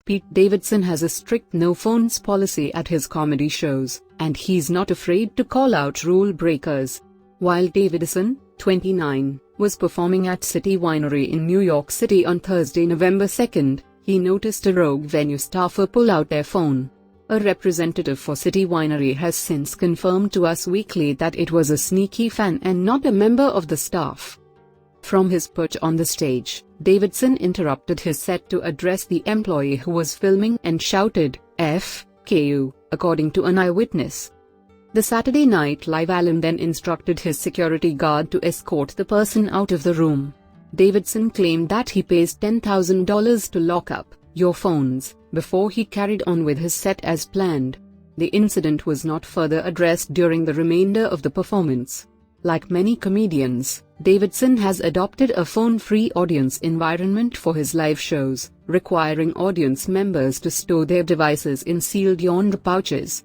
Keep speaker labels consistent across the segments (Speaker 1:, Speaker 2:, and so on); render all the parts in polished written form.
Speaker 1: Pete Davidson has a strict no-phones policy at his comedy shows, and he's not afraid to call out rule breakers. While Davidson, 29, was performing at City Winery in New York City on Thursday, November 2, he noticed a rogue venue staffer pull out their phone. A representative for City Winery has since confirmed to Us Weekly that it was a sneaky fan and not a member of the staff. From his perch on the stage, Davidson interrupted his set to address the employee who was filming and shouted, "F you," according to an eyewitness. The Saturday Night Live alum then instructed his security guard to escort the person out of the room. Davidson claimed that he pays $10,000 to lock up your phones before he carried on with his set as planned. The incident was not further addressed during the remainder of the performance. Like many comedians, Davidson has adopted a phone-free audience environment for his live shows, requiring audience members to store their devices in sealed yarn pouches.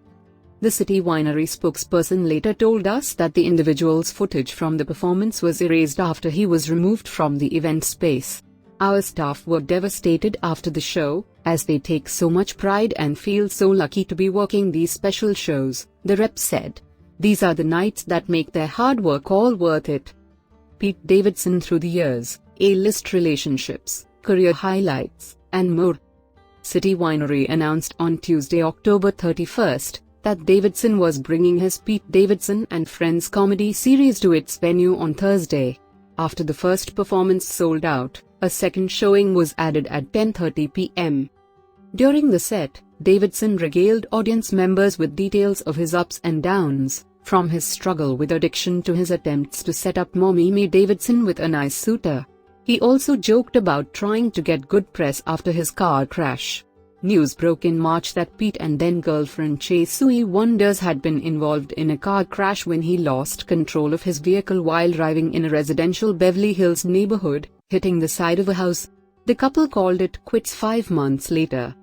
Speaker 1: The City Winery spokesperson later told Us that the individual's footage from the performance was erased after he was removed from the event space. "Our staff were devastated after the show, as they take so much pride and feel so lucky to be working these special shows," the rep said. "These are the nights that make their hard work all worth it." Pete Davidson through the years, A-list relationships, career highlights, and more. City Winery announced on Tuesday, October 31, that Davidson was bringing his Pete Davidson and Friends comedy series to its venue on Thursday. After the first performance sold out, a second showing was added at 10:30 p.m. During the set, Davidson regaled audience members with details of his ups and downs, from his struggle with addiction to his attempts to set up Mommy Davidson with a nice suitor. He also joked about trying to get good press after his car crash. News broke in March that Pete and then-girlfriend Chasui Wonders had been involved in a car crash when he lost control of his vehicle while driving in a residential Beverly Hills neighborhood, hitting the side of a house. The couple called it quits 5 months later.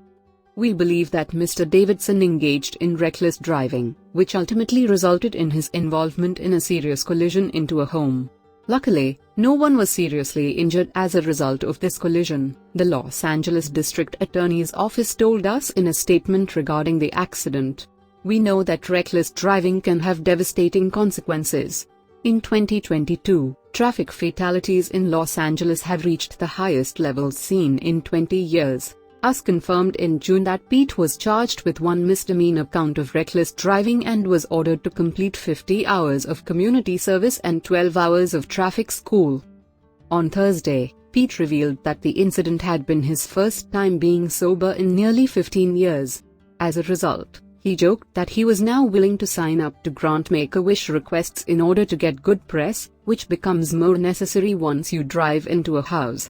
Speaker 1: "We believe that Mr. Davidson engaged in reckless driving, which ultimately resulted in his involvement in a serious collision into a home. Luckily, no one was seriously injured as a result of this collision," the Los Angeles District Attorney's Office told Us in a statement regarding the accident. "We know that reckless driving can have devastating consequences. In 2022, traffic fatalities in Los Angeles have reached the highest levels seen in 20 years. Us confirmed in June that Pete was charged with one misdemeanor count of reckless driving and was ordered to complete 50 hours of community service and 12 hours of traffic school. On Thursday, Pete revealed that the incident had been his first time being sober in nearly 15 years. As a result, he joked that he was now willing to sign up to grant Make-A-Wish requests in order to get good press, which becomes more necessary once you drive into a house.